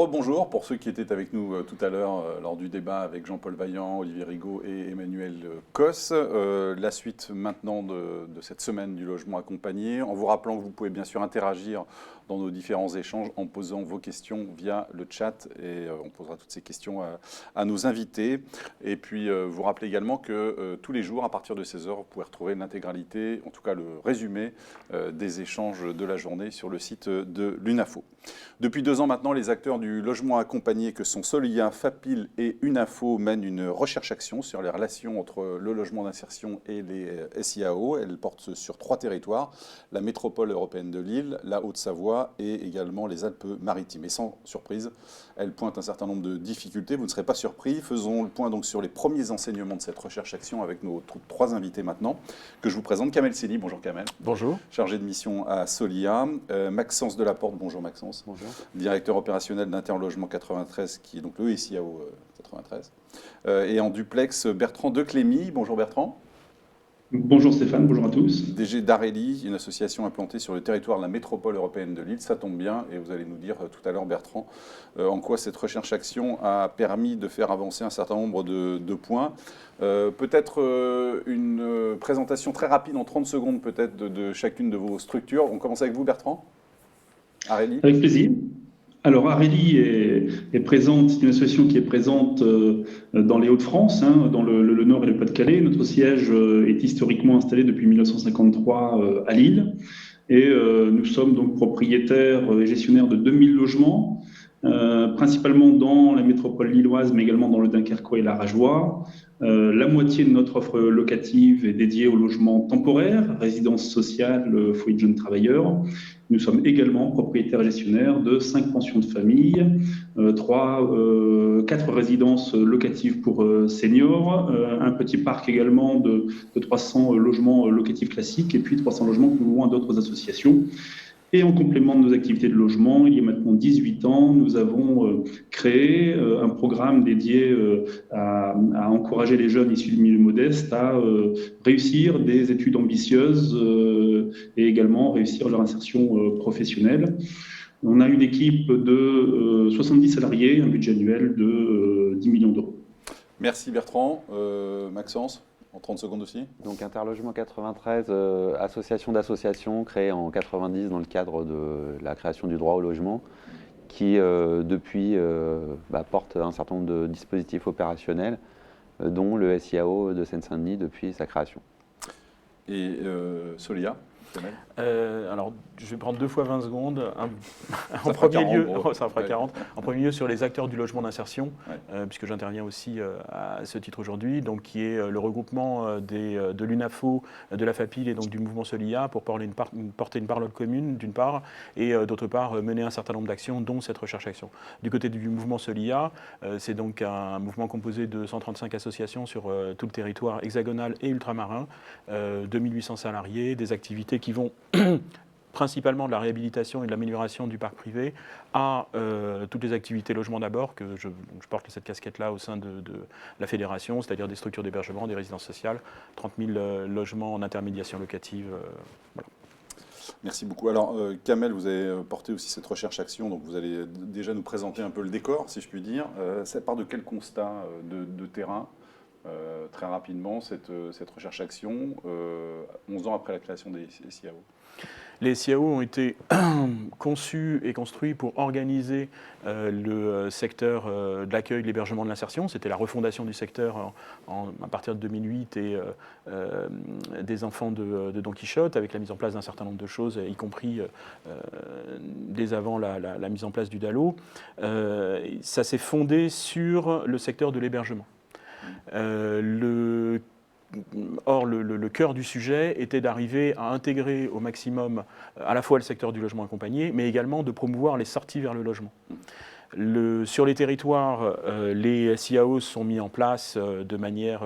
rebonjour pour ceux qui étaient avec nous tout à l'heure lors du débat avec Jean-Paul Vaillant, Olivier Rigaud et Emmanuel Cos. La suite maintenant de cette semaine du logement accompagné, en vous rappelant que vous pouvez bien sûr interagir dans nos différents échanges en posant vos questions via le chat et on posera toutes ces questions à nos invités. Et puis vous rappelez également que tous les jours à partir de 16h, vous pouvez retrouver l'intégralité, en tout cas le résumé des échanges de la journée sur le site de l'UNAFO. Depuis 2 ans maintenant, les acteurs du logement accompagné que sont Solia, FAPIL et UNAFO mènent une recherche-action sur les relations entre le logement d'insertion et les SIAO. Elle porte sur 3 territoires, la métropole européenne de Lille, la Haute-Savoie et également les Alpes-Maritimes. Et sans surprise, elle pointe un certain nombre de difficultés. Vous ne serez pas surpris. Faisons le point donc sur les premiers enseignements de cette recherche-action avec nos 3 invités maintenant, que je vous présente. Kamel Sely, bonjour Kamel. Bonjour. Chargé de mission à Solia. Maxence Delaporte, bonjour Maxence. Bonjour. Directeur opérationnel d'Interlogement 93, qui est donc le SIAO 93. Et en duplex, Bertrand Declémy. Bonjour Bertrand. Bonjour Stéphane, bonjour à tous. DG d'Areli, une association implantée sur le territoire de la métropole européenne de Lille. Ça tombe bien, et vous allez nous dire tout à l'heure, Bertrand, en quoi cette recherche-action a permis de faire avancer un certain nombre de points. Peut-être une présentation très rapide, en 30 secondes peut-être, de chacune de vos structures. On commence avec vous, Bertrand. Areli. Avec plaisir. Alors, Areli est présente, c'est une association qui est présente dans les Hauts-de-France, dans le Nord et le Pas-de-Calais. Notre siège est historiquement installé depuis 1953 à Lille. Et nous sommes donc propriétaires et gestionnaires de 2000 logements, principalement dans la métropole lilloise, mais également dans le Dunkerquois et l'Arageois. La moitié de notre offre locative est dédiée au logement temporaire, résidence sociale, foyer de jeunes travailleurs. Nous sommes également propriétaires gestionnaires de 5 pensions de famille, 4 résidences locatives pour seniors, un petit parc également de 300 logements locatifs classiques et puis 300 logements que nous louons à d'autres associations. Et en complément de nos activités de logement, il y a maintenant 18 ans, nous avons créé un programme dédié à encourager les jeunes issus du milieu modeste à réussir des études ambitieuses et également réussir leur insertion professionnelle. On a une équipe de 70 salariés, un budget annuel de 10 millions d'euros. Merci Bertrand. Maxence, en 30 secondes aussi. Donc Interlogement 93, association d'associations créée en 90 dans le cadre de la création du droit au logement, qui depuis porte un certain nombre de dispositifs opérationnels, dont le SIAO de Seine-Saint-Denis depuis sa création. Et Solia. Alors, je vais prendre 2 fois 20 secondes. En premier lieu, ça fera 40. En premier lieu, sur les acteurs du logement d'insertion, puisque j'interviens aussi à ce titre aujourd'hui, donc qui est le regroupement de l'UNAFO, de la FAPIL et donc du mouvement Solia pour porter une parole commune, d'une part, et d'autre part, mener un certain nombre d'actions, dont cette recherche-action. Du côté du mouvement Solia, c'est donc un mouvement composé de 135 associations sur tout le territoire hexagonal et ultramarin, 2800 salariés, des activités qui vont principalement de la réhabilitation et de l'amélioration du parc privé à toutes les activités logement d'abord, que je porte cette casquette-là au sein de la fédération, c'est-à-dire des structures d'hébergement, des résidences sociales, 30 000 logements en intermédiation locative. Voilà. Merci beaucoup. Alors, Kamel, vous avez porté aussi cette recherche-action, donc vous allez déjà nous présenter un peu le décor, si je puis dire. Ça part de quel constat de terrain très rapidement, cette recherche-action, 11 ans après la création des SIAO? Les SIAO ont été conçus et construits pour organiser le secteur de l'accueil, de l'hébergement, de l'insertion. C'était la refondation du secteur à partir de 2008 et des enfants de Don Quichotte, avec la mise en place d'un certain nombre de choses, y compris dès avant la mise en place du DALO. Ça s'est fondé sur le secteur de l'hébergement. Or, le cœur du sujet était d'arriver à intégrer au maximum à la fois le secteur du logement accompagné, mais également de promouvoir les sorties vers le logement. Sur les territoires, les SIAO sont mis en place de manière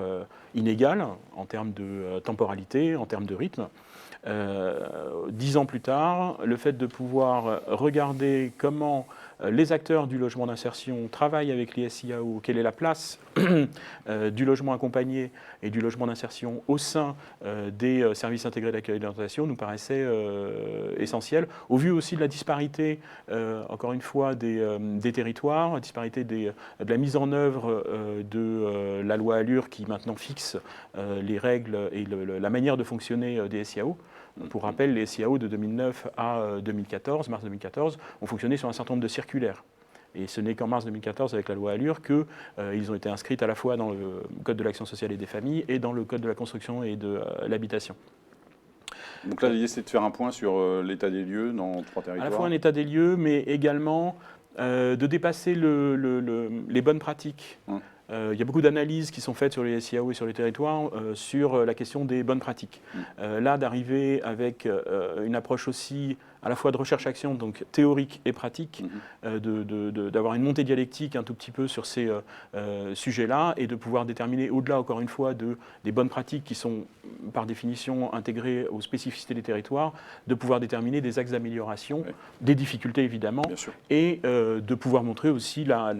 inégale en termes de temporalité, en termes de rythme. 10 ans plus tard, le fait de pouvoir regarder comment les acteurs du logement d'insertion travaillent avec les SIAO, quelle est la place du logement accompagné et du logement d'insertion au sein des services intégrés d'accueil et d'orientation nous paraissait essentiel, au vu aussi de la disparité, encore une fois, des territoires, la disparité de la mise en œuvre de la loi ALUR qui maintenant fixe les règles et la manière de fonctionner des SIAO. Pour rappel, les SIAO de 2009 à 2014, mars 2014, ont fonctionné sur un certain nombre de circulaires. Et ce n'est qu'en mars 2014, avec la loi ALUR, qu'ils ont été inscrits à la fois dans le Code de l'action sociale et des familles et dans le Code de la construction et de l'habitation. Donc là, l'idée, c'est de faire un point sur l'état des lieux dans 3 territoires. À la fois un état des lieux, mais également de dépasser les bonnes pratiques. Il y a beaucoup d'analyses qui sont faites sur les SIAO et sur les territoires sur la question des bonnes pratiques. Là, d'arriver avec une approche aussi à la fois de recherche-action, donc théorique et pratique, d'avoir une montée dialectique un tout petit peu sur ces sujets-là et de pouvoir déterminer, au-delà, encore une fois, des bonnes pratiques qui sont par définition intégrées aux spécificités des territoires, de pouvoir déterminer des axes d'amélioration, des difficultés évidemment, et de pouvoir montrer aussi la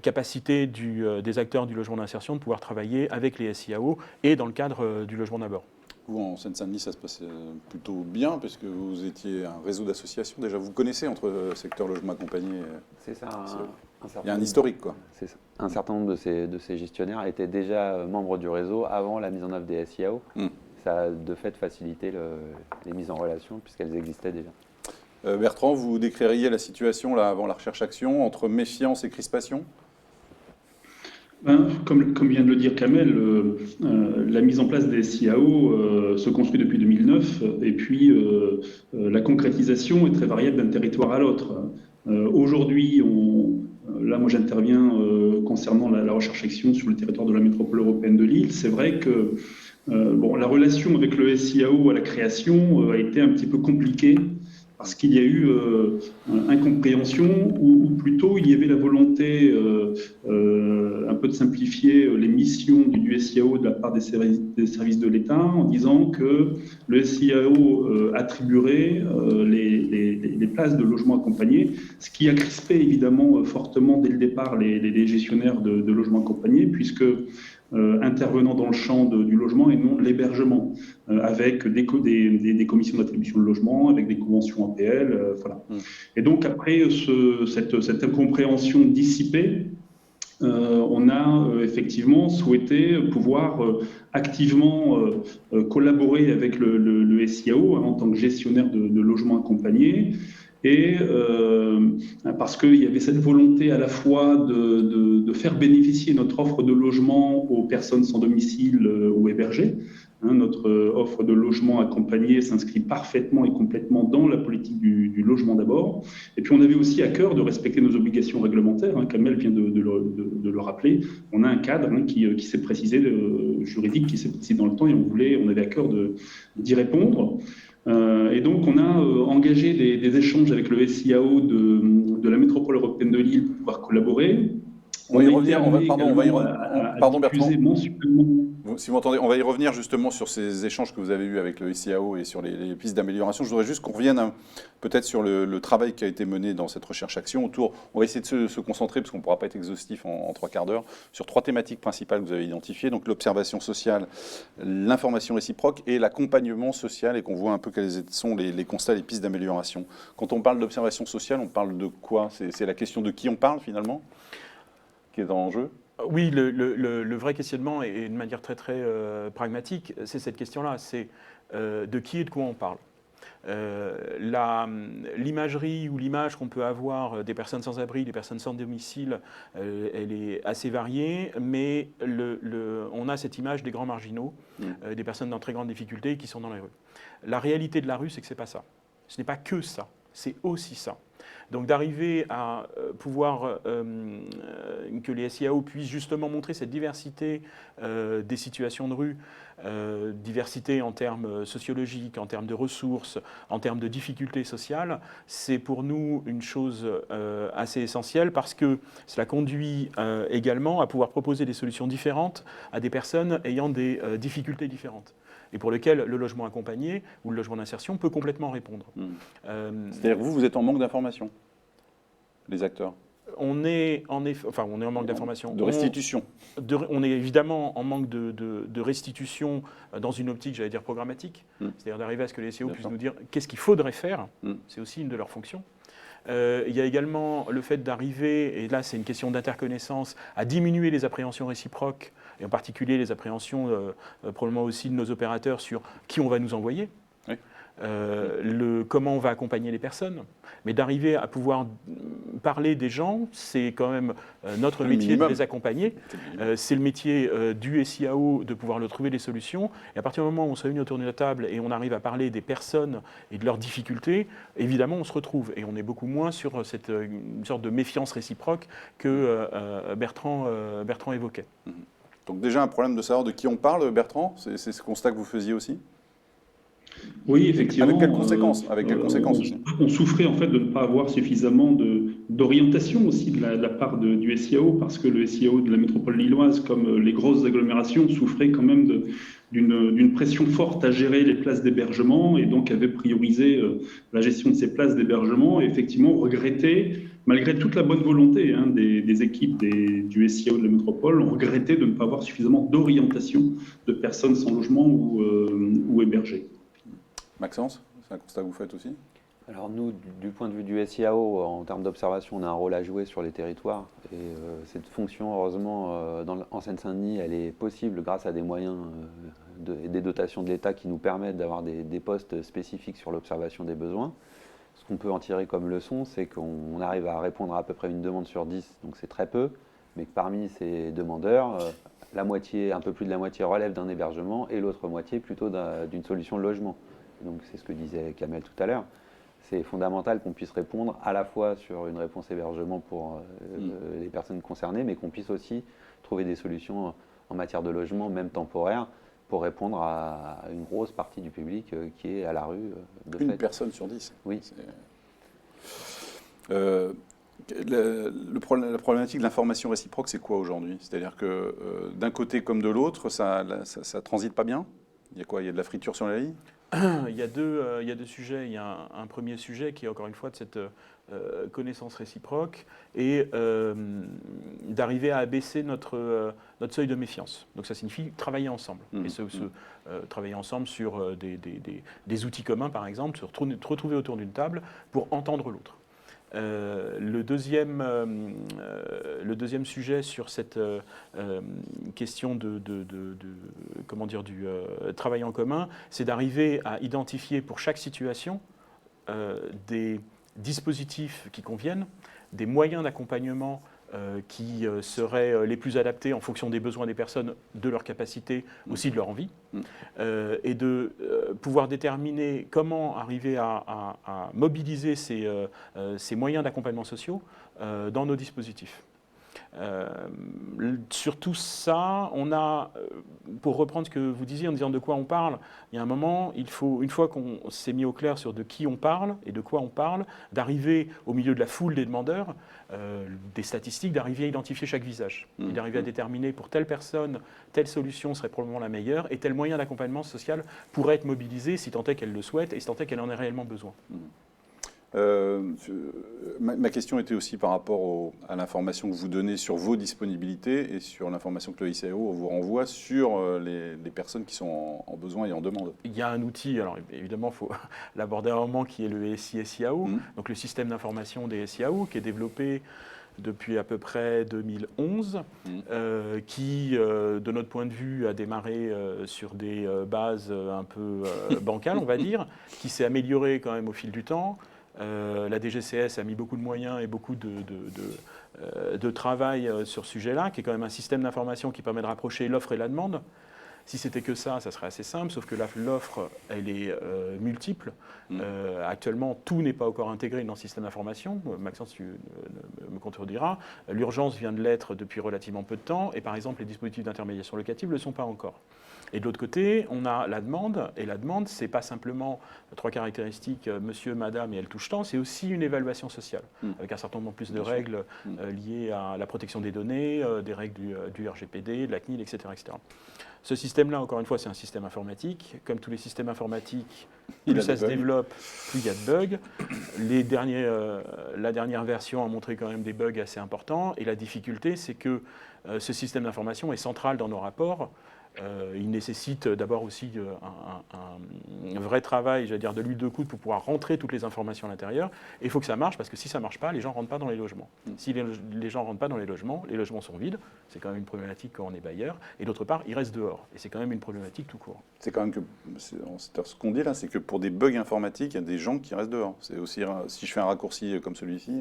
capacité des acteurs du logement d'insertion de pouvoir travailler avec les SIAO et dans le cadre du logement d'abord. Vous, en Seine-Saint-Denis, ça se passait plutôt bien, puisque vous étiez un réseau d'associations. Déjà, vous connaissez entre secteur logement accompagné. C'est ça. Il y a un historique, quoi. C'est ça. Un certain nombre de ces gestionnaires étaient déjà membres du réseau avant la mise en œuvre des SIAO. Ça a de fait facilité les mises en relation, puisqu'elles existaient déjà. Bertrand, vous décririez la situation là, avant la recherche-action entre méfiance et crispation ? Comme vient de le dire Kamel, la mise en place des SIAO se construit depuis 2009 et puis la concrétisation est très variable d'un territoire à l'autre. Aujourd'hui, là moi j'interviens concernant la recherche-action sur le territoire de la métropole européenne de Lille. C'est vrai que la relation avec le SIAO à la création a été un petit peu compliquée parce qu'il y a eu incompréhension ou plutôt il y avait la volonté un peu de simplifier les missions du SIAO de la part des services de l'État en disant que le SIAO attribuerait les places de logement accompagné, ce qui a crispé évidemment fortement dès le départ les gestionnaires de logements accompagnés puisque intervenant dans le champ du logement et non de l'hébergement, avec des commissions d'attribution de logement, avec des conventions APL, voilà. Et donc après cette incompréhension dissipée, on a effectivement souhaité pouvoir activement collaborer avec le SIAO en tant que gestionnaire de logements accompagnés. Et parce qu'il y avait cette volonté à la fois de faire bénéficier notre offre de logement aux personnes sans domicile ou hébergées. Notre offre de logement accompagné s'inscrit parfaitement et complètement dans la politique du logement d'abord. Et puis on avait aussi à cœur de respecter nos obligations réglementaires. Kamel vient de le rappeler. On a un cadre qui s'est précisé, juridique, qui s'est précisé dans le temps et on avait à cœur d'y répondre. Et donc, on a engagé des échanges avec le SIAO de la métropole européenne de Lille pour pouvoir collaborer. On va y revenir. Pardon, Bertrand. Si vous m'entendez, on va y revenir justement sur ces échanges que vous avez eus avec le SIAO et sur les pistes d'amélioration. Je voudrais juste qu'on revienne peut-être sur le travail qui a été mené dans cette recherche-action autour. On va essayer de se concentrer, parce qu'on ne pourra pas être exhaustif en 3 quarts d'heure, sur 3 thématiques principales que vous avez identifiées. Donc l'observation sociale, l'information réciproque et l'accompagnement social, et qu'on voit un peu quels sont les constats, les pistes d'amélioration. Quand on parle d'observation sociale, on parle de quoi ? C'est la question de qui on parle finalement qui est en jeu ? Oui, le vrai questionnement, et de manière très très pragmatique, c'est cette question-là, c'est de qui et de quoi on parle. L'imagerie ou l'image qu'on peut avoir des personnes sans abri, des personnes sans domicile, elle est assez variée, mais on a cette image des grands marginaux, des personnes dans très grandes difficultés qui sont dans les rues. La réalité de la rue, c'est que ce n'est pas ça. Ce n'est pas que ça, c'est aussi ça. Donc d'arriver à pouvoir que les SIAO puissent justement montrer cette diversité des situations de rue, diversité en termes sociologiques, en termes de ressources, en termes de difficultés sociales, c'est pour nous une chose assez essentielle parce que cela conduit également à pouvoir proposer des solutions différentes à des personnes ayant des difficultés différentes, et pour lequel le logement accompagné ou le logement d'insertion peut complètement répondre. C'est-à-dire que vous êtes en manque d'informations ? les acteurs? On est en manque d'informations. De restitution. On est évidemment en manque de restitution dans une optique, j'allais dire, programmatique. C'est-à-dire d'arriver à ce que les SEO puissent nous dire qu'est-ce qu'il faudrait faire. C'est aussi une de leurs fonctions. Il y a également le fait d'arriver, et là c'est une question d'interconnaissance, à diminuer les appréhensions réciproques, et en particulier les appréhensions probablement aussi de nos opérateurs sur qui on va nous envoyer. Oui. Comment on va accompagner les personnes, mais d'arriver à pouvoir parler des gens, c'est quand même notre métier de les accompagner. C'est le métier du SIAO de pouvoir leur trouver des solutions. Et à partir du moment où on se réunit autour de la table et on arrive à parler des personnes et de leurs difficultés, évidemment on se retrouve et on est beaucoup moins sur une sorte de méfiance réciproque que Bertrand évoquait. Donc déjà un problème de savoir de qui on parle, Bertrand, c'est ce constat que vous faisiez aussi? Oui, effectivement. Avec quelles conséquences, aussi? On souffrait en fait de ne pas avoir suffisamment d'orientation aussi de la part du SIAO, parce que le SIAO de la métropole lilloise, comme les grosses agglomérations, souffrait quand même d'une pression forte à gérer les places d'hébergement et donc avait priorisé la gestion de ces places d'hébergement et effectivement regrettait, malgré toute la bonne volonté des équipes du SIAO de la métropole, on regrettait de ne pas avoir suffisamment d'orientation de personnes sans logement ou hébergées. Maxence, c'est un constat que vous faites aussi? Alors nous, du point de vue du SIAO, en termes d'observation, on a un rôle à jouer sur les territoires. Et cette fonction, heureusement, en Seine-Saint-Denis, elle est possible grâce à des moyens et des dotations de l'État qui nous permettent d'avoir des postes spécifiques sur l'observation des besoins. Ce qu'on peut en tirer comme leçon, c'est qu'on arrive à répondre à peu près une demande sur 10, donc c'est très peu, mais que parmi ces demandeurs, un peu plus de la moitié relève d'un hébergement et l'autre moitié plutôt d'une solution de logement. Donc c'est ce que disait Kamel tout à l'heure. C'est fondamental qu'on puisse répondre à la fois sur une réponse hébergement pour les personnes concernées, mais qu'on puisse aussi trouver des solutions en matière de logement, même temporaire, pour répondre à une grosse partie du public qui est à la rue. Une personne sur 10. Oui. La problématique de l'information réciproque, c'est quoi aujourd'hui? C'est-à-dire que d'un côté comme de l'autre, ça transite pas bien? Il y a quoi? Il y a de la friture sur la ligne? Il y a deux sujets. Il y a un premier sujet qui est encore une fois de cette connaissance réciproque et d'arriver à abaisser notre seuil de méfiance. Donc ça signifie travailler ensemble. Et travailler ensemble sur des outils communs, par exemple, se retrouver autour d'une table pour entendre l'autre. Le deuxième sujet sur cette question du travail en commun, c'est d'arriver à identifier pour chaque situation des dispositifs qui conviennent, des moyens d'accompagnement qui seraient les plus adaptés en fonction des besoins des personnes, de leurs capacités, aussi de leur envie, et de pouvoir déterminer comment arriver à mobiliser ces moyens d'accompagnement sociaux dans nos dispositifs. Sur tout ça, on a, pour reprendre ce que vous disiez en disant de quoi on parle, il y a un moment, une fois qu'on s'est mis au clair sur de qui on parle et de quoi on parle, d'arriver au milieu de la foule des demandeurs, des statistiques, d'arriver à identifier chaque visage, et d'arriver à déterminer pour telle personne, telle solution serait probablement la meilleure, et tel moyen d'accompagnement social pourrait être mobilisé si tant est qu'elle le souhaite et si tant est qu'elle en ait réellement besoin. Ma question était aussi par rapport à l'information que vous donnez sur vos disponibilités et sur l'information que le SIAO vous renvoie sur les personnes qui sont en besoin et en demande. Il y a un outil, alors évidemment il faut l'aborder à un moment, qui est le SI-SIAO, donc le système d'information des SIAO, qui est développé depuis à peu près 2011, qui, de notre point de vue, a démarré sur des bases un peu bancales, on va dire, qui s'est amélioré quand même au fil du temps. La DGCS a mis beaucoup de moyens et beaucoup de travail sur ce sujet-là, qui est quand même un système d'information qui permet de rapprocher l'offre et la demande. Si c'était que ça serait assez simple, sauf que l'offre, elle est multiple. Actuellement, tout n'est pas encore intégré dans le système d'information. Maxence, tu me contrediras. L'urgence vient de l'être depuis relativement peu de temps, et par exemple, les dispositifs d'intermédiation locative ne le sont pas encore. Et de l'autre côté, on a la demande, et la demande, ce n'est pas simplement 3 caractéristiques, monsieur, madame, et elle touche tant, c'est aussi une évaluation sociale, avec un certain nombre plus de règles liées à la protection des données, des règles du RGPD, de la CNIL, etc. etc. Ce système-là, encore une fois, c'est un système informatique. Comme tous les systèmes informatiques, plus ça se développe, plus il y a de bugs. La dernière version a montré quand même des bugs assez importants. Et la difficulté, c'est que ce système d'information est central dans nos rapports. Il nécessite d'abord aussi un vrai travail, j'allais dire de l'huile de coude pour pouvoir rentrer toutes les informations à l'intérieur. Et il faut que ça marche parce que si ça ne marche pas, les gens ne rentrent pas dans les logements. Si les gens ne rentrent pas dans les logements sont vides. C'est quand même une problématique quand on est bailleur. Et d'autre part, ils restent dehors. Et c'est quand même une problématique tout court. C'est quand même que ce qu'on dit là, c'est que pour des bugs informatiques, il y a des gens qui restent dehors. C'est aussi, si je fais un raccourci comme celui-ci,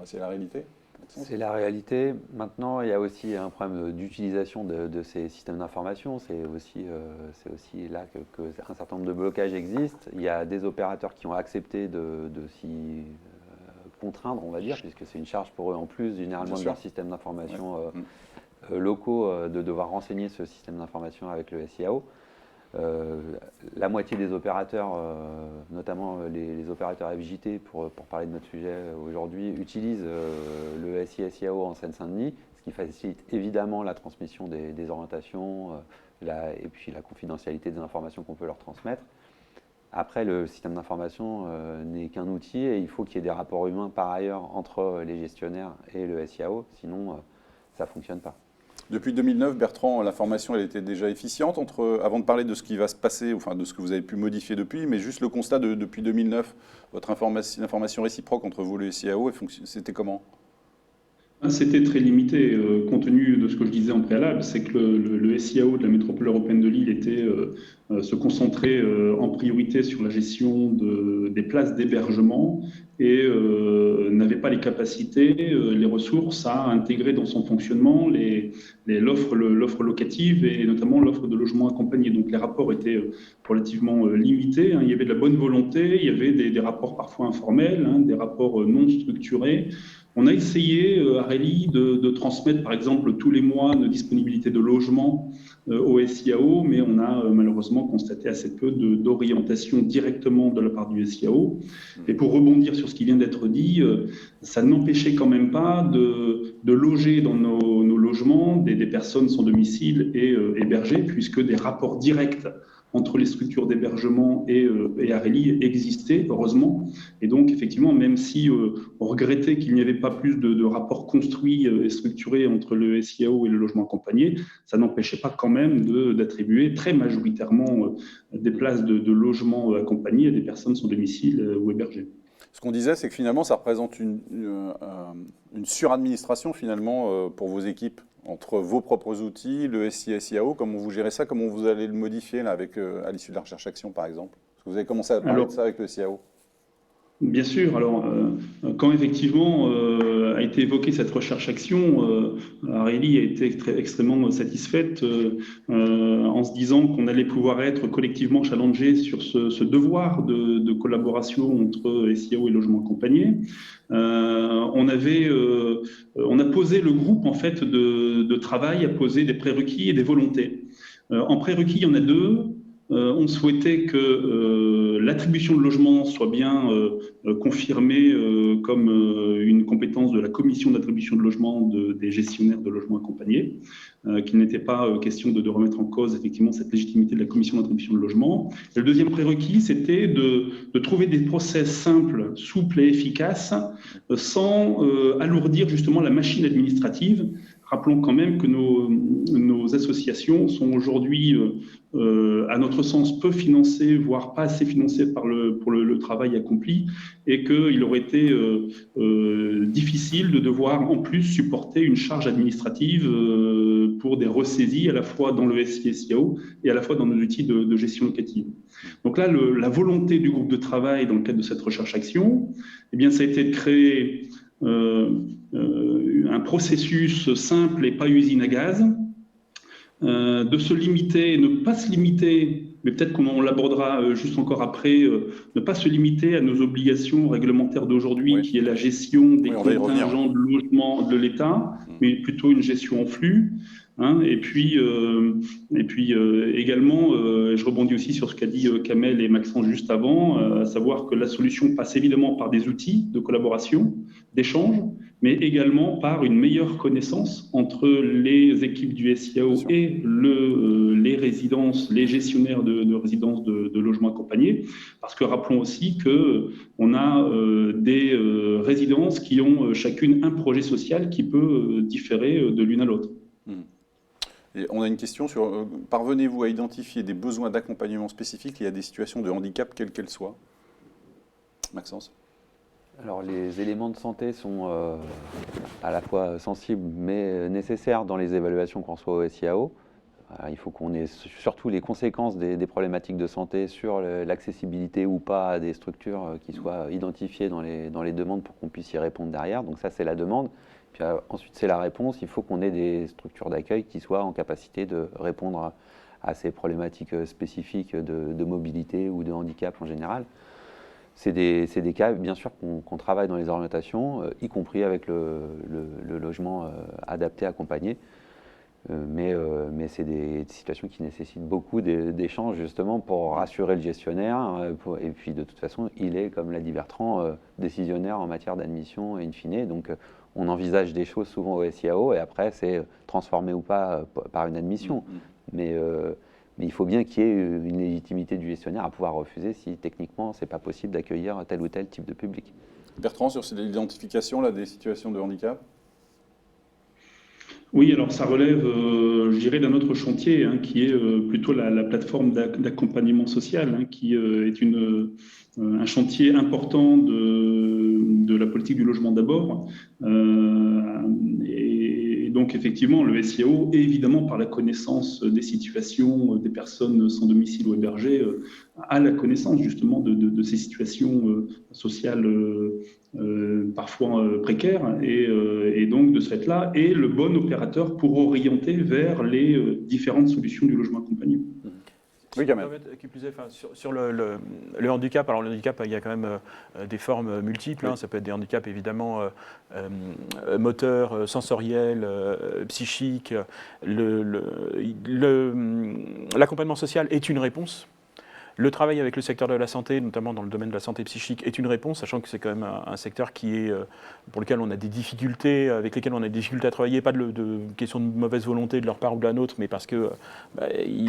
c'est la réalité. C'est la réalité. Maintenant, il y a aussi un problème d'utilisation de ces systèmes d'information. C'est aussi là qu'un certain nombre de blocages existent. Il y a des opérateurs qui ont accepté de s'y contraindre, on va dire, puisque c'est une charge pour eux en plus, généralement, de leur système d'information locaux, de devoir renseigner ce système d'information avec le SIAO. La moitié des opérateurs, notamment les opérateurs FJT, pour parler de notre sujet aujourd'hui, utilisent le SI-SIAO en Seine-Saint-Denis, ce qui facilite évidemment la transmission des orientations et puis la confidentialité des informations qu'on peut leur transmettre. Après, le système d'information n'est qu'un outil et il faut qu'il y ait des rapports humains par ailleurs entre les gestionnaires et le SIAO, sinon ça ne fonctionne pas. Depuis 2009, Bertrand, l'information elle était déjà efficiente avant de parler de ce qui va se passer, enfin de ce que vous avez pu modifier depuis, mais juste le constat depuis 2009, votre information réciproque entre vous et le SIAO, c'était comment ? C'était très limité, compte tenu de ce que je disais en préalable, c'est que le SIAO de la métropole européenne de Lille se concentrait en priorité sur la gestion des places d'hébergement et n'avait pas les capacités, les ressources à intégrer dans son fonctionnement l'offre locative et notamment l'offre de logements accompagnés. Donc les rapports étaient relativement limités, hein. Il y avait de la bonne volonté, il y avait des rapports parfois informels, hein, des rapports non structurés. On a essayé, Areli, de transmettre, par exemple, tous les mois nos disponibilités de logement au SIAO, mais on a malheureusement constaté assez peu d'orientation directement de la part du SIAO. Et pour rebondir sur ce qui vient d'être dit, ça n'empêchait quand même pas de loger dans nos logements des personnes sans domicile et hébergées, puisque des rapports directs entre les structures d'hébergement et Areli existait, heureusement. Et donc, effectivement, même si on regrettait qu'il n'y avait pas plus de rapports construits et structurés entre le SIAO et le logement accompagné, ça n'empêchait pas quand même d'attribuer très majoritairement des places de logement accompagné à des personnes sans domicile ou hébergées. Ce qu'on disait, c'est que finalement, ça représente une suradministration finalement pour vos équipes, entre vos propres outils, le SI-SIAO. Comment vous gérez ça? Comment vous allez le modifier là, à l'issue de la recherche-action, par exemple? Parce que vous avez commencé à parler de ça avec le SIAO. Bien sûr. Alors, quand effectivement a été évoquée cette recherche-action, Areli a été extrêmement satisfaite en se disant qu'on allait pouvoir être collectivement challengé sur ce devoir de collaboration entre SIAO et logement accompagné. On a posé le groupe en fait de travail, a posé des prérequis et des volontés. En prérequis, il y en a deux. On souhaitait que l'attribution de logement soit bien confirmée comme une compétence de la commission d'attribution de logement des gestionnaires de logements accompagnés, qu'il n'était pas question de remettre en cause effectivement cette légitimité de la commission d'attribution de logement. Et le deuxième prérequis, c'était de trouver des process simples, souples et efficaces, sans alourdir justement la machine administrative. Rappelons quand même que nos associations sont aujourd'hui, à notre sens, peu financées, voire pas assez financées pour le travail accompli, et qu'il aurait été difficile de devoir en plus supporter une charge administrative pour des ressaisies à la fois dans le SI-SIAO et à la fois dans nos outils de gestion locative. Donc là, la volonté du groupe de travail dans le cadre de cette recherche-action, eh bien, ça a été de créer un processus simple et pas usine à gaz, de se limiter, ne pas se limiter, mais peut-être qu'on l'abordera juste encore après, ne pas se limiter à nos obligations réglementaires d'aujourd'hui, qui est la gestion des contingents de logement de l'État, mais plutôt une gestion en flux. Hein, et puis également, je rebondis aussi sur ce qu'a dit Kamel et Maxence juste avant, à savoir que la solution passe évidemment par des outils de collaboration, d'échange, mais également par une meilleure connaissance entre les équipes du SIAO et les résidences, les gestionnaires de résidences de logements accompagnés. Parce que rappelons aussi qu'on a des résidences qui ont chacune un projet social qui peut différer de l'une à l'autre. Et on a une question sur parvenez-vous à identifier des besoins d'accompagnement spécifiques liés à des situations de handicap, quelles qu'elles soient? Maxence? Alors les éléments de santé sont à la fois sensibles mais nécessaires dans les évaluations qu'on reçoit au SIAO. Il faut qu'on ait surtout les conséquences des problématiques de santé sur l'accessibilité ou pas à des structures qui soient identifiées dans les demandes pour qu'on puisse y répondre derrière. Donc ça, c'est la demande. Puis ensuite, c'est la réponse. Il faut qu'on ait des structures d'accueil qui soient en capacité de répondre à ces problématiques spécifiques de mobilité ou de handicap en général. C'est des cas, bien sûr, qu'on travaille dans les orientations, y compris avec le logement adapté, accompagné. Mais c'est des situations qui nécessitent beaucoup d'échanges, justement, pour rassurer le gestionnaire. Et puis, de toute façon, il est, comme l'a dit Bertrand, décisionnaire en matière d'admission in fine. Donc, on envisage des choses souvent au SIAO, et après, c'est transformé ou pas par une admission. Mais il faut bien qu'il y ait une légitimité du gestionnaire à pouvoir refuser si, techniquement, ce n'est pas possible d'accueillir tel ou tel type de public. Bertrand, sur l'identification des situations de handicap? Oui, alors ça relève, je dirais, d'un autre chantier qui est plutôt la plateforme d'accompagnement social, qui est un chantier important de la politique du logement d'abord. Et donc, effectivement, le SIAO, évidemment, par la connaissance des situations des personnes sans domicile ou hébergées, a la connaissance justement de ces situations sociales parfois précaires, et donc de ce fait-là est le bon opérateur pour orienter vers les différentes solutions du logement accompagné. Oui, quand même. Sur le handicap, alors le handicap, il y a quand même des formes multiples. Ça peut être des handicaps évidemment moteurs, sensoriels, psychiques. L'accompagnement social est une réponse. Le travail avec le secteur de la santé, notamment dans le domaine de la santé psychique, est une réponse, sachant que c'est quand même un secteur pour lequel on a des difficultés, avec lesquels on a des difficultés à travailler, pas de question de mauvaise volonté de leur part ou de la nôtre, mais parce qu'ils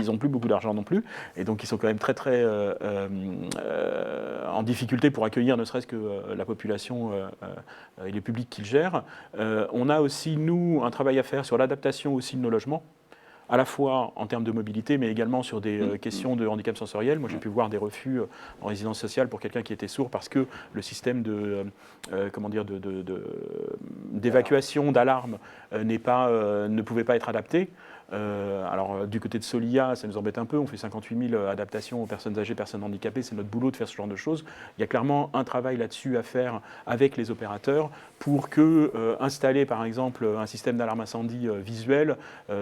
n'ont plus beaucoup d'argent non plus, et donc ils sont quand même très très en difficulté pour accueillir ne serait-ce que la population et les publics qu'ils gèrent. On a aussi, nous, un travail à faire sur l'adaptation aussi de nos logements, à la fois en termes de mobilité, mais également sur des questions de handicap sensoriel. Moi, j'ai pu voir des refus en résidence sociale pour quelqu'un qui était sourd parce que le système d'évacuation, d'alarme ne pouvait pas être adapté. Alors, du côté de Solia, ça nous embête un peu. On fait 58 000 adaptations aux personnes âgées, personnes handicapées. C'est notre boulot de faire ce genre de choses. Il y a clairement un travail là-dessus à faire avec les opérateurs pour installer, par exemple, un système d'alarme incendie visuel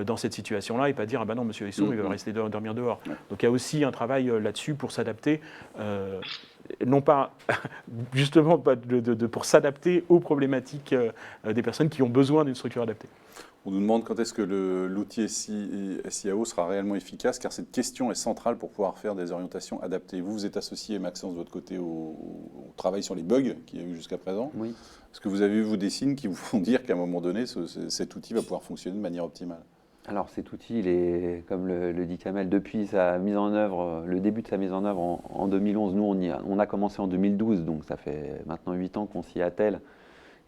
dans cette situation-là et pas dire « Ah ben non, monsieur est sourd, il va rester dormir dehors ». Donc, il y a aussi un travail là-dessus pour s'adapter. Non pas justement pour s'adapter aux problématiques des personnes qui ont besoin d'une structure adaptée. On nous demande quand est-ce que l'outil SIAO sera réellement efficace, car cette question est centrale pour pouvoir faire des orientations adaptées. Vous êtes associé, Maxence, de votre côté, au travail sur les bugs qu'il y a eu jusqu'à présent. Oui. Est-ce que vous avez vu des signes qui vous font dire qu'à un moment donné, cet outil va pouvoir fonctionner de manière optimale? Alors cet outil, il est, comme le dit Kamel, depuis sa mise en œuvre, le début de sa mise en œuvre en 2011, nous on a commencé en 2012, donc ça fait maintenant 8 ans qu'on s'y attelle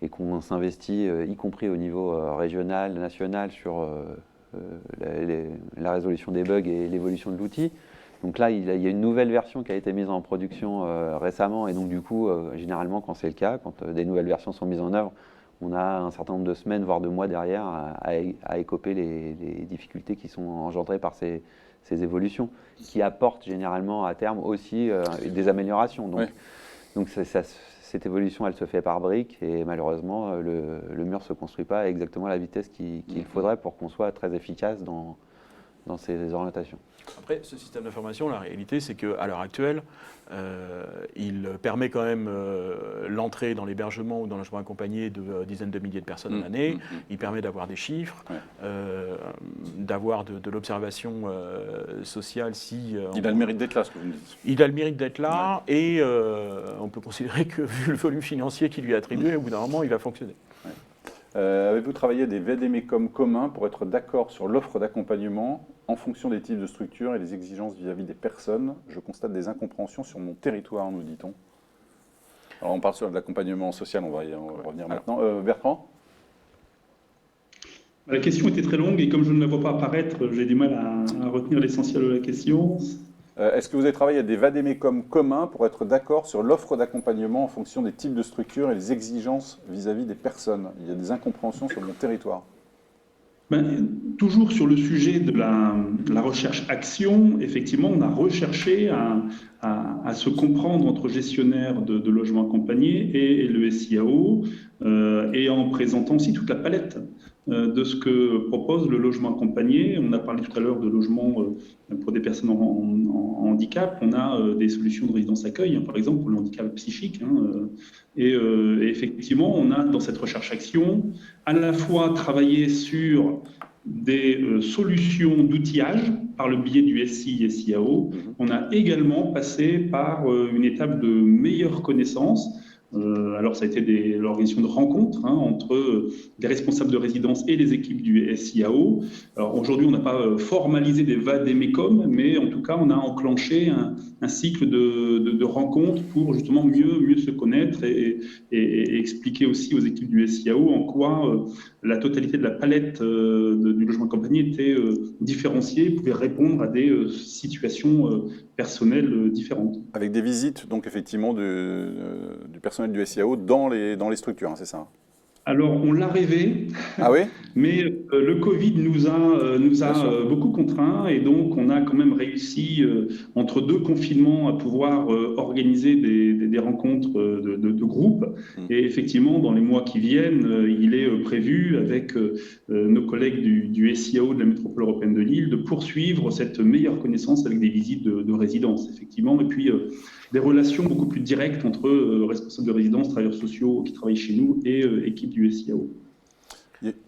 et qu'on s'investit, y compris au niveau régional, national, sur la résolution des bugs et l'évolution de l'outil. Donc là, il y a une nouvelle version qui a été mise en production récemment, et donc du coup, généralement quand c'est le cas, quand des nouvelles versions sont mises en œuvre, on a un certain nombre de semaines, voire de mois derrière, à écoper les difficultés qui sont engendrées par ces évolutions, qui apportent généralement à terme aussi des améliorations. Donc cette évolution, elle se fait par briques, et malheureusement, le mur ne se construit pas à exactement la vitesse qu'il faudrait pour qu'on soit très efficace dans dans ces orientations. Après, ce système d'information, la réalité, c'est qu'à l'heure actuelle, il permet quand même l'entrée dans l'hébergement ou dans le logement accompagné de dizaines de milliers de personnes en année. Il permet d'avoir des chiffres, d'avoir de l'observation sociale. Il a le mérite d'être là, ce que vous me dites. Il a le mérite d'être là et on peut considérer que, vu le volume financier qui lui est attribué, au bout d'un moment, il va fonctionner. Avez-vous travaillé des VDMECOM communs pour être d'accord sur l'offre d'accompagnement en fonction des types de structures et des exigences vis-à-vis des personnes? Je constate des incompréhensions sur mon territoire, nous dit-on. Alors on parle sur de l'accompagnement social, on va y revenir maintenant. Bertrand? La question était très longue et comme je ne la vois pas apparaître, j'ai du mal à retenir l'essentiel de la question. Est-ce que vous avez travaillé à des VDMECOM communs pour être d'accord sur l'offre d'accompagnement en fonction des types de structures et des exigences vis-à-vis des personnes? Il y a des incompréhensions sur mon territoire. Toujours sur le sujet de la recherche-action, effectivement, on a recherché à se comprendre entre gestionnaires de logements accompagnés et le SIAO, et en présentant aussi toute la palette de ce que propose le logement accompagné. On a parlé tout à l'heure de logement pour des personnes en handicap. On a des solutions de résidence accueil, par exemple, pour le handicap psychique. Et effectivement, on a dans cette recherche-action à la fois travaillé sur des solutions d'outillage par le biais du SI et SIAO. On a également passé par une étape de meilleure connaissance. Alors, ça a été l'organisation de rencontres entre des responsables de résidence et les équipes du SIAO. Alors, aujourd'hui, on n'a pas formalisé des VDMECOM, mais en tout cas, on a enclenché un cycle de rencontres pour justement mieux se connaître et expliquer aussi aux équipes du SIAO en quoi la totalité de la palette du logement accompagné était différenciée, pouvait répondre à des situations personnelles différentes. Avec des visites, donc effectivement, du personnel du SIAO dans les structures, c'est ça? Alors, on l'a rêvé, Ah oui? mais le Covid nous a beaucoup contraints et donc on a quand même réussi, entre deux confinements, à pouvoir organiser des rencontres de groupe. Et effectivement, dans les mois qui viennent, il est prévu avec nos collègues du SIAO de la métropole européenne de Lille de poursuivre cette meilleure connaissance avec des visites de résidence, effectivement, et puis des relations beaucoup plus directes entre responsables de résidence, travailleurs sociaux qui travaillent chez nous et équipes du SIAO.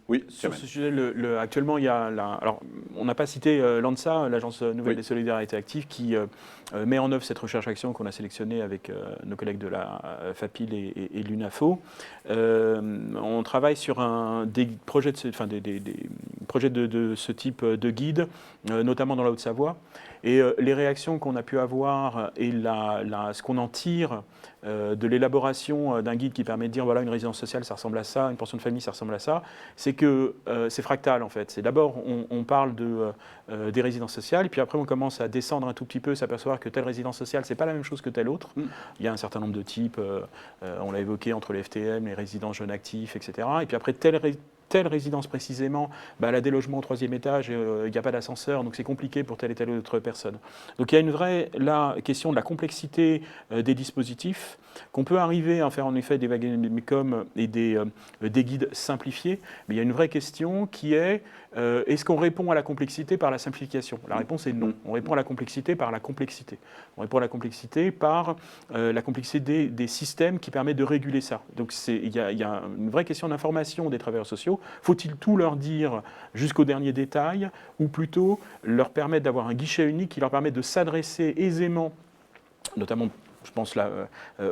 Oui, sur ce sujet, actuellement, il y a alors, on n'a pas cité l'ANSA, l'Agence Nouvelle des Solidarités Actives, qui met en œuvre cette recherche-action qu'on a sélectionnée avec nos collègues de la FAPIL et l'UNAFO. On travaille sur des projets de ce type de guide, notamment dans la Haute-Savoie. Et les réactions qu'on a pu avoir et ce qu'on en tire de l'élaboration d'un guide qui permet de dire voilà, une résidence sociale, ça ressemble à ça, une pension de famille, ça ressemble à ça, c'est que c'est fractal en fait. C'est d'abord, on parle des résidences sociales, et puis après on commence à descendre un tout petit peu, s'apercevoir que telle résidence sociale, c'est pas la même chose que telle autre. Il y a un certain nombre de types, on l'a évoqué, entre les FTM, les résidences jeunes actifs, etc. Et puis après, telle résidence précisément, elle a des logements au 3e étage, il n'y a pas d'ascenseur, donc c'est compliqué pour telle et telle autre personne. Donc il y a une vraie question de la complexité des dispositifs, qu'on peut arriver à faire en effet des VDMECOM et des guides simplifiés, mais il y a une vraie question qui est est-ce qu'on répond à la complexité par la simplification? La réponse est non. On répond à la complexité par la complexité. On répond à la complexité par la complexité des systèmes qui permettent de réguler ça. Donc il y a une vraie question d'information des travailleurs sociaux. Faut-il tout leur dire jusqu'au dernier détail, ou plutôt leur permettre d'avoir un guichet unique qui leur permet de s'adresser aisément, notamment je pense là,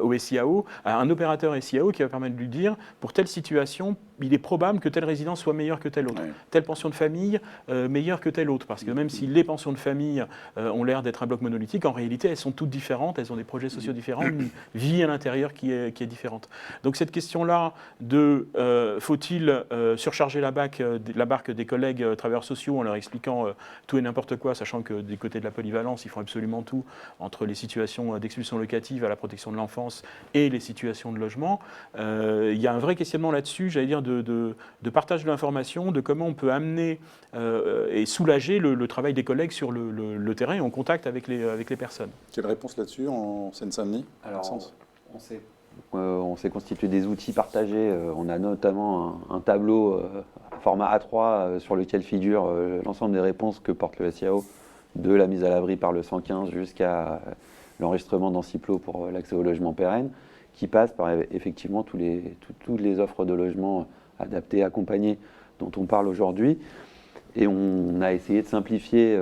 au SIAO, à un opérateur SIAO qui va permettre de lui dire, pour telle situation, il est probable que telle résidence soit meilleure que telle autre. Ouais. Telle pension de famille meilleure que telle autre. Parce que même si les pensions de famille ont l'air d'être un bloc monolithique, en réalité, elles sont toutes différentes, elles ont des projets sociaux différents, une vie à l'intérieur qui est différente. Donc cette question-là de faut-il surcharger la barque des collègues travailleurs sociaux en leur expliquant tout et n'importe quoi, sachant que du côté de la polyvalence, ils font absolument tout, entre les situations d'expulsion locative à la protection de l'enfance et les situations de logement. Il y a un vrai questionnement là-dessus, j'allais dire, de partage de l'information, de comment on peut amener et soulager le travail des collègues sur le terrain, en contact avec les personnes. Quelle réponse là-dessus en Seine-Saint-Denis? Alors, on s'est constitué des outils partagés. On a notamment un tableau format A3 sur lequel figurent l'ensemble des réponses que porte le SIAO, de la mise à l'abri par le 115 jusqu'à l'enregistrement dans Ciplo pour l'accès au logement pérenne, qui passe par effectivement toutes les offres de logement adaptées, accompagnées dont on parle aujourd'hui. Et on a essayé de simplifier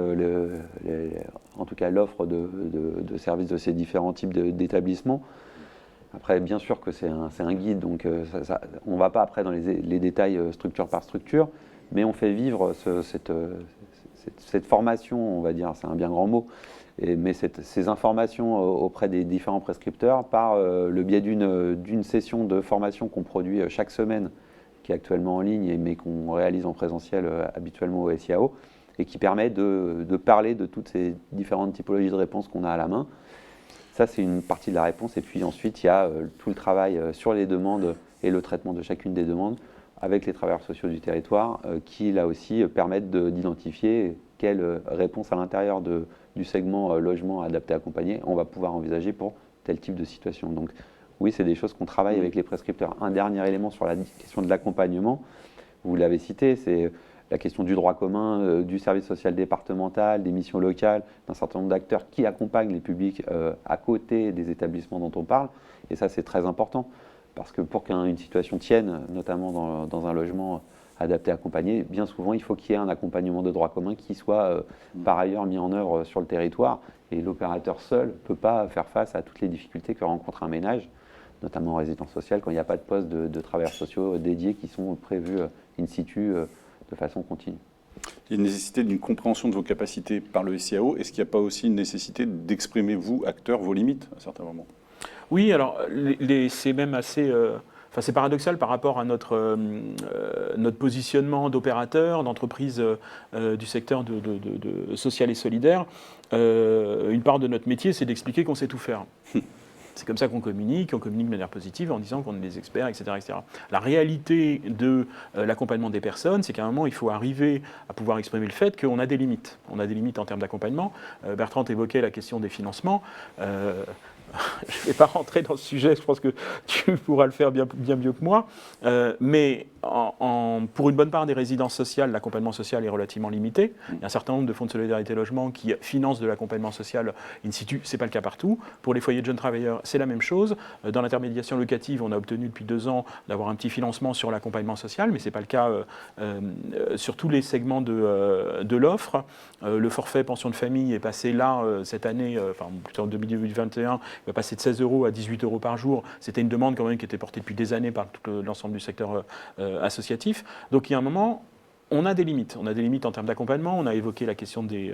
en tout cas l'offre de services de ces différents types d'établissements. Après, bien sûr que c'est un guide, donc on ne va pas après dans les détails structure par structure, mais on fait vivre cette formation, on va dire, c'est un bien grand mot, mais ces informations auprès des différents prescripteurs par le biais d'une session de formation qu'on produit chaque semaine, qui est actuellement en ligne, mais qu'on réalise en présentiel habituellement au SIAO, et qui permet de parler de toutes ces différentes typologies de réponses qu'on a à la main. Ça, c'est une partie de la réponse. Et puis ensuite, il y a tout le travail sur les demandes et le traitement de chacune des demandes avec les travailleurs sociaux du territoire qui, là aussi, permettent d'identifier quelle réponse à l'intérieur du segment logement adapté accompagné on va pouvoir envisager pour tel type de situation. Donc oui, c'est des choses qu'on travaille avec les prescripteurs. Un dernier élément sur la question de l'accompagnement, vous l'avez cité, c'est la question du droit commun, du service social départemental, des missions locales, d'un certain nombre d'acteurs qui accompagnent les publics à côté des établissements dont on parle. Et ça, c'est très important, parce que pour qu'une situation tienne, notamment dans un logement adapté, accompagné, bien souvent, il faut qu'il y ait un accompagnement de droit commun qui soit par ailleurs mis en œuvre sur le territoire. Et l'opérateur seul ne peut pas faire face à toutes les difficultés que rencontre un ménage, notamment en résidence sociale, quand il n'y a pas de poste de travailleurs sociaux dédiés qui sont prévus in situ de façon continue. Il y a une nécessité d'une compréhension de vos capacités par le SIAO. Est-ce qu'il n'y a pas aussi une nécessité d'exprimer, vous, acteurs, vos limites à certains moments? Oui, alors c'est même assez... c'est paradoxal par rapport à notre positionnement d'opérateur, d'entreprise du secteur de social et solidaire. Une part de notre métier, c'est d'expliquer qu'on sait tout faire. C'est comme ça qu'on communique de manière positive en disant qu'on est des experts, etc., etc. La réalité de l'accompagnement des personnes, c'est qu'à un moment, il faut arriver à pouvoir exprimer le fait qu'on a des limites. On a des limites en termes d'accompagnement. Bertrand évoquait la question des financements. Je ne vais pas rentrer dans ce sujet, je pense que tu pourras le faire bien mieux que moi. Mais pour une bonne part des résidences sociales, l'accompagnement social est relativement limité. Il y a un certain nombre de fonds de solidarité logement qui financent de l'accompagnement social in situ. Ce n'est pas le cas partout. Pour les foyers de jeunes travailleurs, c'est la même chose. Dans l'intermédiation locative, on a obtenu depuis 2 ans d'avoir un petit financement sur l'accompagnement social, mais ce n'est pas le cas sur tous les segments de l'offre. Le forfait pension de famille est passé là, cette année, plutôt en 2021, il va passer de 16 € à 18 € par jour. C'était une demande quand même qui était portée depuis des années par tout l'ensemble du secteur associatif. Donc il y a un moment, on a des limites. On a des limites en termes d'accompagnement. On a évoqué la question des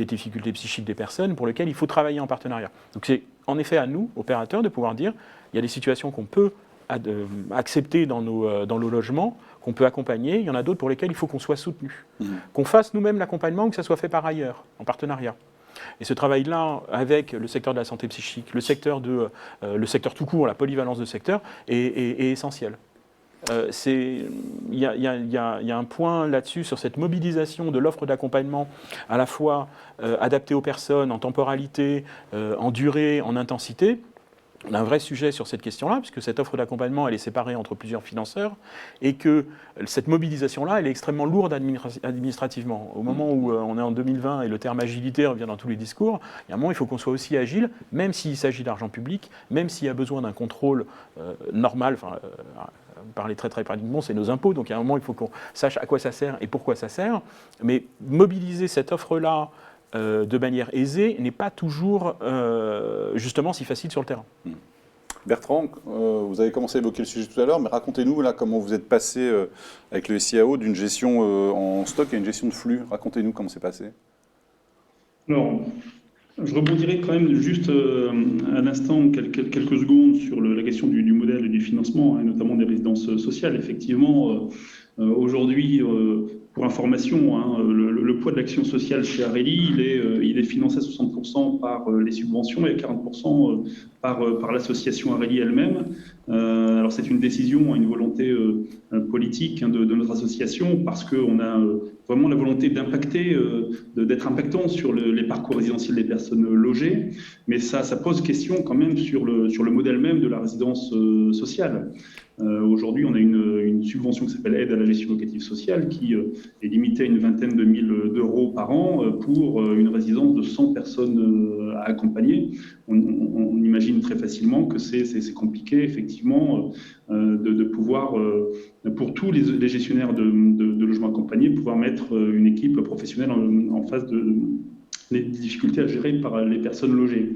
difficultés psychiques des personnes pour lesquelles il faut travailler en partenariat. Donc c'est en effet à nous, opérateurs, de pouvoir dire il y a des situations qu'on peut accepter dans nos logements, qu'on peut accompagner. Il y en a d'autres pour lesquelles il faut qu'on soit soutenu. Qu'on fasse nous-mêmes l'accompagnement ou que ça soit fait par ailleurs, en partenariat. Et ce travail-là, avec le secteur de la santé psychique, le secteur tout court, la polyvalence de secteur, est essentiel. Il y a un point là-dessus, sur cette mobilisation de l'offre d'accompagnement, à la fois adaptée aux personnes, en temporalité, en durée, en intensité. On a un vrai sujet sur cette question-là, puisque cette offre d'accompagnement, elle est séparée entre plusieurs financeurs, et que cette mobilisation-là, elle est extrêmement lourde administrativement. Au moment où on est en 2020 et le terme agilité revient dans tous les discours, il y a un moment où il faut qu'on soit aussi agile, même s'il s'agit d'argent public, même s'il y a besoin d'un contrôle normal, parler très très pratiquement, c'est nos impôts, donc il y a un moment où il faut qu'on sache à quoi ça sert et pourquoi ça sert, mais mobiliser cette offre-là de manière aisée n'est pas toujours justement si facile sur le terrain. Bertrand, vous avez commencé à évoquer le sujet tout à l'heure, mais racontez-nous là comment vous êtes passé avec le SIAO d'une gestion en stock à une gestion de flux. Racontez-nous comment c'est passé. Alors, je rebondirai quand même juste un instant, quelques secondes sur la question du modèle et du financement, et notamment des résidences sociales. Effectivement, aujourd'hui, pour information, le poids de l'action sociale chez Areli, il est financé à 60% par les subventions et 40% par l'association Areli elle-même. Alors c'est une décision, une volonté politique de notre association, parce qu'on a vraiment la volonté d'impacter, d'être impactant sur les parcours résidentiels des personnes logées, mais ça pose question quand même sur le modèle même de la résidence sociale. Aujourd'hui, on a une subvention qui s'appelle Aide à la gestion locative sociale qui est limitée à une vingtaine de mille d'euros par an pour une résidence de 100 personnes à accompagner. On imagine très facilement que c'est compliqué, effectivement, de pouvoir, pour tous les gestionnaires de logements accompagnés, pouvoir mettre une équipe professionnelle en face des difficultés à gérer par les personnes logées.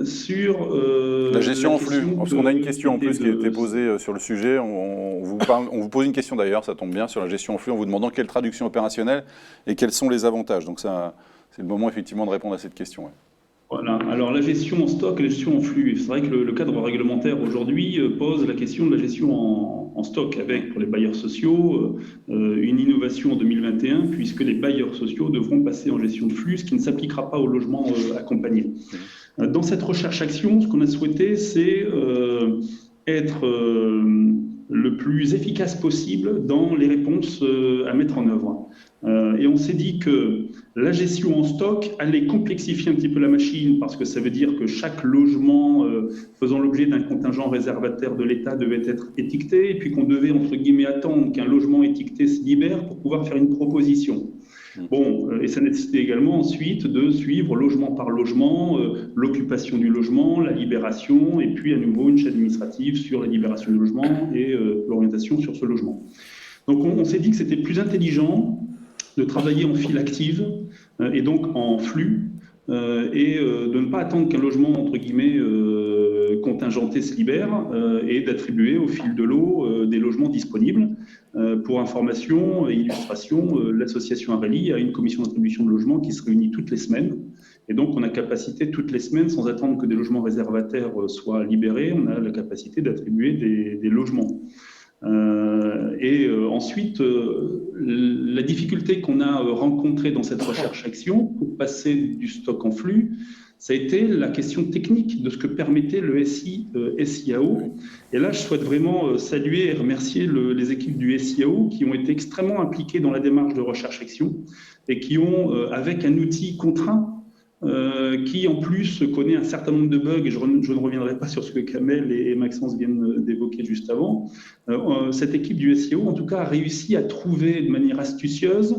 Sur la gestion en flux, parce qu'on a une question en plus qui a été posée sur le sujet. On vous pose une question d'ailleurs, ça tombe bien, sur la gestion en flux, en vous demandant quelle traduction opérationnelle et quels sont les avantages. Donc ça, c'est le moment effectivement de répondre à cette question. Ouais. Voilà. Alors la gestion en stock et la gestion en flux, c'est vrai que le cadre réglementaire aujourd'hui pose la question de la gestion en stock, avec pour les bailleurs sociaux une innovation en 2021, puisque les bailleurs sociaux devront passer en gestion de flux, ce qui ne s'appliquera pas au logement accompagné. Dans cette recherche-action, ce qu'on a souhaité, c'est être le plus efficace possible dans les réponses à mettre en œuvre. Et on s'est dit que la gestion en stock allait complexifier un petit peu la machine, parce que ça veut dire que chaque logement faisant l'objet d'un contingent réservataire de l'État devait être étiqueté, et puis qu'on devait, entre guillemets, attendre qu'un logement étiqueté se libère pour pouvoir faire une proposition. Bon, et ça nécessitait également ensuite de suivre logement par logement, l'occupation du logement, la libération, et puis à nouveau une chaîne administrative sur la libération du logement et l'orientation sur ce logement. Donc on s'est dit que c'était plus intelligent de travailler en file active et donc en flux, et de ne pas attendre qu'un logement, entre guillemets, contingenté se libère, et d'attribuer au fil de l'eau des logements disponibles. Pour information et illustration, l'association Areli a une commission d'attribution de logements qui se réunit toutes les semaines. Et donc, on a capacité toutes les semaines, sans attendre que des logements réservataires soient libérés, on a la capacité d'attribuer des logements. Ensuite, la difficulté qu'on a rencontrée dans cette recherche-action pour passer du stock en flux, ça a été la question technique de ce que permettait le SIAO. Et là, je souhaite vraiment saluer et remercier les équipes du SIAO qui ont été extrêmement impliquées dans la démarche de recherche-action et qui ont, avec un outil contraint, qui en plus connaît un certain nombre de bugs, et je ne reviendrai pas sur ce que Kamel et Maxence viennent d'évoquer juste avant, cette équipe du SIAO en tout cas a réussi à trouver de manière astucieuse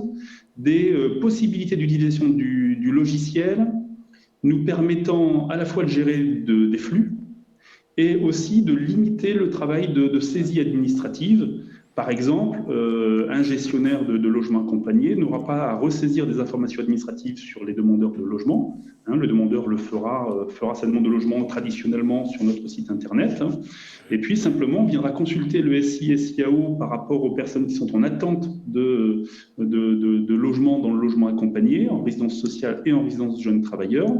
des possibilités d'utilisation du logiciel nous permettant à la fois de gérer des flux et aussi de limiter le travail de saisie administrative. Par exemple, un gestionnaire de logement accompagné n'aura pas à ressaisir des informations administratives sur les demandeurs de logement. Le demandeur le fera sa demande de logement traditionnellement sur notre site internet. Et puis simplement viendra consulter le SIAO par rapport aux personnes qui sont en attente de logement dans le logement accompagné, en résidence sociale et en résidence jeunes travailleurs.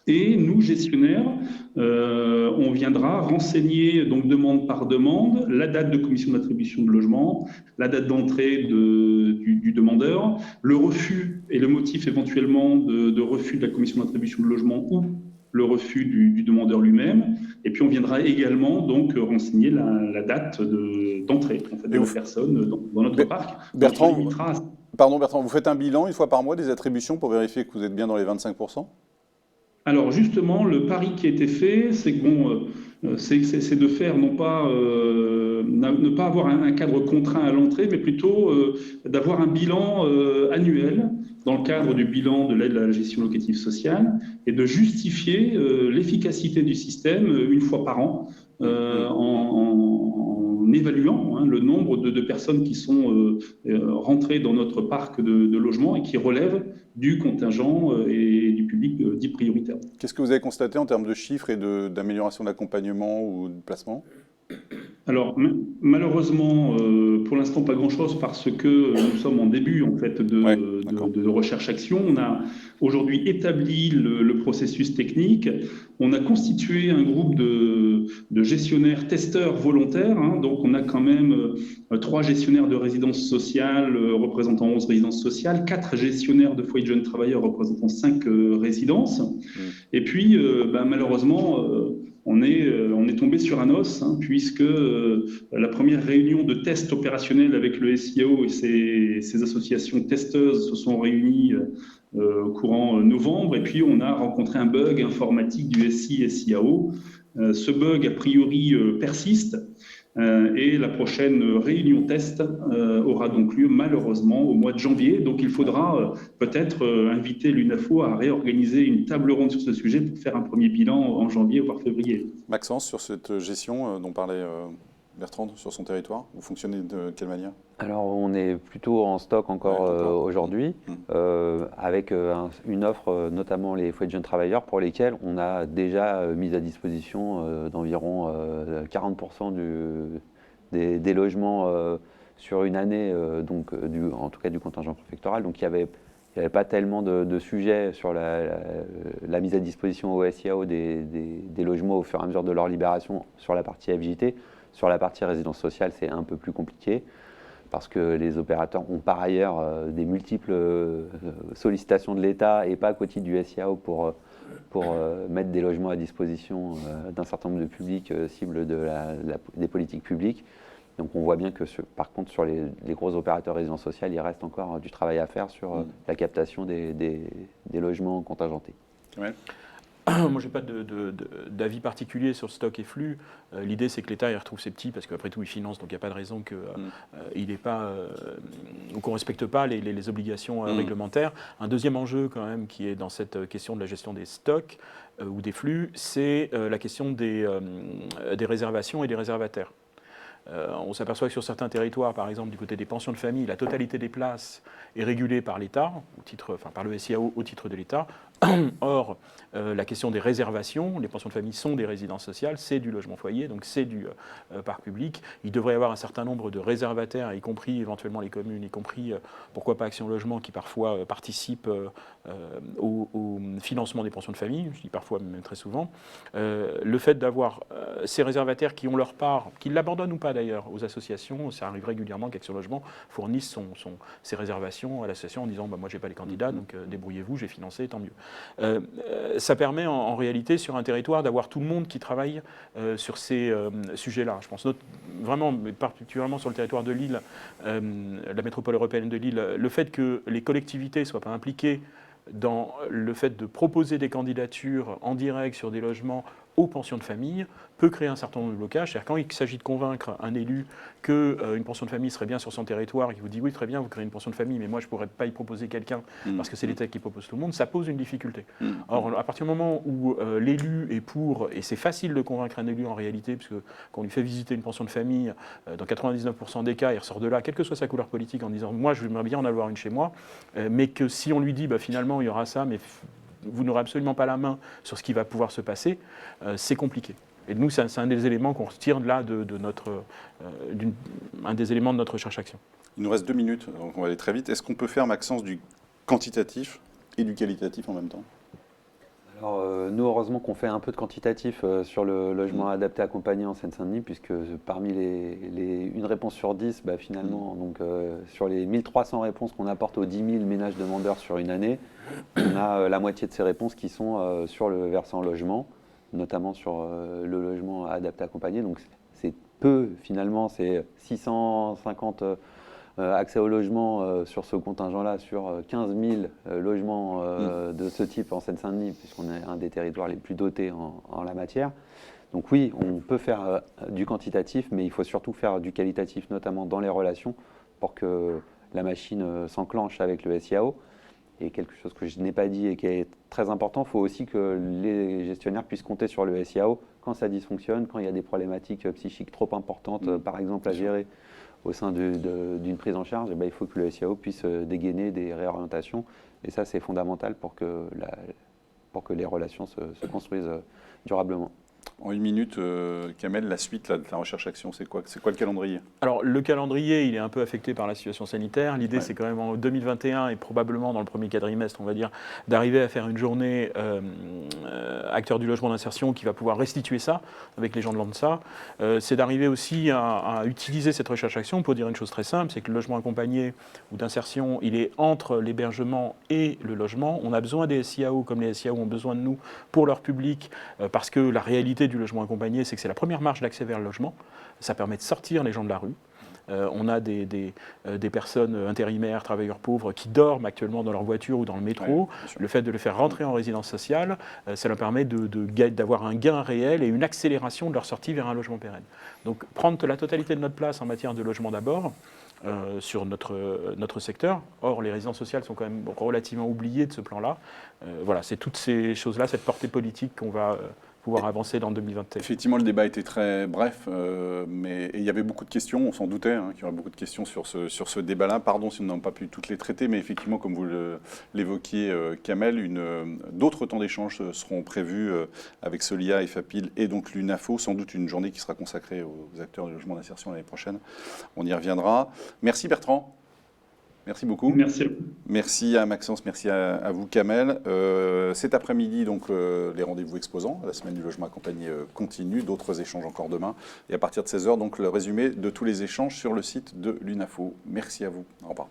Et nous, gestionnaires, on viendra renseigner, donc demande par demande, la date de commission d'attribution de logement, la date d'entrée du demandeur, le refus et le motif éventuellement de refus de la commission d'attribution de logement ou le refus du demandeur lui-même. Et puis on viendra également donc renseigner la date d'entrée de la personne dans notre parc. Bertrand, vous faites un bilan une fois par mois des attributions pour vérifier que vous êtes bien dans les 25%? Alors justement, le pari qui a été fait, c'est que c'est de faire ne pas avoir un cadre contraint à l'entrée, mais plutôt d'avoir un bilan annuel dans le cadre du bilan de l'aide à la gestion locative sociale et de justifier l'efficacité du système une fois par an en évaluant le nombre de personnes qui sont rentrées dans notre parc de logements et qui relèvent du contingent et du public dit prioritaire. Qu'est-ce que vous avez constaté en termes de chiffres et d'amélioration d'accompagnement ou de placement ? Alors, malheureusement, pour l'instant, pas grand-chose parce que nous sommes en début en fait, de recherche-action. On a aujourd'hui établi le processus technique. On a constitué un groupe de gestionnaires testeurs volontaires. Donc, on a quand même 3 gestionnaires de résidences sociales représentant 11 résidences sociales, 4 gestionnaires de foyers de jeunes travailleurs représentant 5 résidences. Et puis, malheureusement, on est tombé sur un os, hein, puisque la première réunion de test opérationnel avec le SIAO et ses associations testeuses se sont réunies courant novembre, et puis on a rencontré un bug informatique du SI SIAO. Ce bug, a priori, persiste. Et la prochaine réunion test aura donc lieu malheureusement au mois de janvier. Donc il faudra peut-être inviter l'UNAFO à réorganiser une table ronde sur ce sujet pour faire un premier bilan en janvier voire février. Maxence, sur cette gestion dont parlait Bertrand sur son territoire, vous fonctionnez de quelle manière? Alors, on est plutôt en stock encore aujourd'hui, avec une offre, notamment les foyers de jeunes travailleurs, pour lesquels on a déjà mis à disposition d'environ 40% des logements sur une année, en tout cas du contingent préfectoral. Donc, il n'y avait pas tellement de sujets sur la mise à disposition au SIAO des logements au fur et à mesure de leur libération sur la partie FJT. Sur la partie résidence sociale, c'est un peu plus compliqué parce que les opérateurs ont par ailleurs des multiples sollicitations de l'État et pas qu'au titre du SIAO pour mettre des logements à disposition d'un certain nombre de publics cibles des politiques publiques. Donc on voit bien que par contre sur les gros opérateurs résidence sociale, il reste encore du travail à faire sur la captation des logements contingentés. Ouais. Moi, je n'ai pas d'avis particulier sur stock et flux. L'idée, c'est que l'État il retrouve ses petits, parce qu'après tout, il finance, donc il n'y a pas de raison qu'on ne respecte pas les obligations réglementaires. Un deuxième enjeu, quand même, qui est dans cette question de la gestion des stocks ou des flux, c'est la question des réservations et des réservataires. On s'aperçoit que sur certains territoires, par exemple du côté des pensions de famille, la totalité des places est régulée par l'État, par le SIAO au titre de l'État. Or, la question des réservations, les pensions de famille sont des résidences sociales, c'est du logement foyer, donc c'est du parc public. Il devrait y avoir un certain nombre de réservataires, y compris éventuellement les communes, y compris, pourquoi pas Action Logement, qui parfois participent au financement des pensions de famille, je dis parfois, même très souvent. Le fait d'avoir ces réservataires qui ont leur part, qui l'abandonnent ou pas d'ailleurs aux associations, ça arrive régulièrement qu'Action Logement fournisse ses réservations à l'association en disant moi j'ai pas les candidats, donc débrouillez-vous, j'ai financé, tant mieux. Ça permet en réalité sur un territoire d'avoir tout le monde qui travaille sur ces sujets-là. Je pense vraiment, mais particulièrement sur le territoire de Lille, la métropole européenne de Lille, le fait que les collectivités ne soient pas impliquées dans le fait de proposer des candidatures en direct sur des logements aux pensions de famille peut créer un certain nombre de blocages. C'est-à-dire quand il s'agit de convaincre un élu qu'une pension de famille serait bien sur son territoire, et qu'il vous dit oui très bien, vous créez une pension de famille, mais moi je ne pourrais pas y proposer quelqu'un parce que c'est l'État qui propose tout le monde, ça pose une difficulté. Or, à partir du moment où l'élu est pour, et c'est facile de convaincre un élu en réalité, puisque quand on lui fait visiter une pension de famille, dans 99% des cas, il ressort de là, quelle que soit sa couleur politique, en disant moi je voudrais bien en avoir une chez moi, mais que si on lui dit finalement il y aura ça, mais vous n'aurez absolument pas la main sur ce qui va pouvoir se passer, c'est compliqué. Et nous, c'est un des éléments qu'on retire de là un des éléments de notre recherche-action. Il nous reste 2 minutes, donc on va aller très vite. Est-ce qu'on peut faire, Maxence, du quantitatif et du qualitatif en même temps? Alors, nous, heureusement qu'on fait un peu de quantitatif sur le logement adapté accompagné en Seine-Saint-Denis, puisque parmi une réponse sur 10, finalement, donc, sur les 1300 réponses qu'on apporte aux 10 000 ménages demandeurs sur une année, on a la moitié de ces réponses qui sont sur le versant logement, notamment sur le logement adapté accompagné. Donc, c'est peu, finalement, c'est 650 accès au logement sur ce contingent-là, sur 15 000 logements de ce type en Seine-Saint-Denis, puisqu'on est un des territoires les plus dotés en la matière. Donc oui, on peut faire du quantitatif, mais il faut surtout faire du qualitatif, notamment dans les relations, pour que la machine s'enclenche avec le SIAO. Et quelque chose que je n'ai pas dit et qui est très important, il faut aussi que les gestionnaires puissent compter sur le SIAO quand ça dysfonctionne, quand il y a des problématiques psychiques trop importantes, par exemple, à gérer au sein d'une prise en charge. Il faut que le SIAO puisse dégainer des réorientations. Et ça, c'est fondamental pour que les relations se construisent durablement. En 1 minute, Kamel, la suite de la recherche-action, c'est quoi le calendrier? Alors, le calendrier, il est un peu affecté par la situation sanitaire. L'idée, c'est quand même en 2021 et probablement dans le premier quadrimestre, on va dire, d'arriver à faire une journée acteur du logement d'insertion qui va pouvoir restituer ça avec les gens de l'ANSA. C'est d'arriver aussi à utiliser cette recherche-action pour dire une chose très simple, c'est que le logement accompagné ou d'insertion, il est entre l'hébergement et le logement. On a besoin des SIAO comme les SIAO ont besoin de nous pour leur public parce que la réalité particularité du logement accompagné, c'est que c'est la première marche d'accès vers le logement. Ça permet de sortir les gens de la rue. On a des personnes intérimaires, travailleurs pauvres, qui dorment actuellement dans leur voiture ou dans le métro. Ouais, le fait de les faire rentrer en résidence sociale, ça leur permet d'avoir un gain réel et une accélération de leur sortie vers un logement pérenne. Donc prendre la totalité de notre place en matière de logement d'abord, sur notre secteur. Or, les résidences sociales sont quand même relativement oubliées de ce plan-là. Voilà, c'est toutes ces choses-là, cette portée politique qu'on va pouvoir avancer dans 2027. Effectivement, le débat était très bref, mais il y avait beaucoup de questions, on s'en doutait qu'il y aurait beaucoup de questions sur ce débat-là. Pardon si nous n'avons pas pu toutes les traiter, mais effectivement, comme vous l'évoquiez, Kamel, d'autres temps d'échange seront prévus avec Solia et FAPIL et donc l'UNAFO, sans doute une journée qui sera consacrée aux acteurs du logement d'insertion l'année prochaine. On y reviendra. Merci Bertrand. Merci beaucoup. Merci. Merci à Maxence, merci à vous Kamel. Cet après-midi, donc, les rendez-vous exposants, la semaine du logement accompagné continue, d'autres échanges encore demain. Et à partir de 16h, donc, le résumé de tous les échanges sur le site de l'UNAFO. Merci à vous. Au revoir.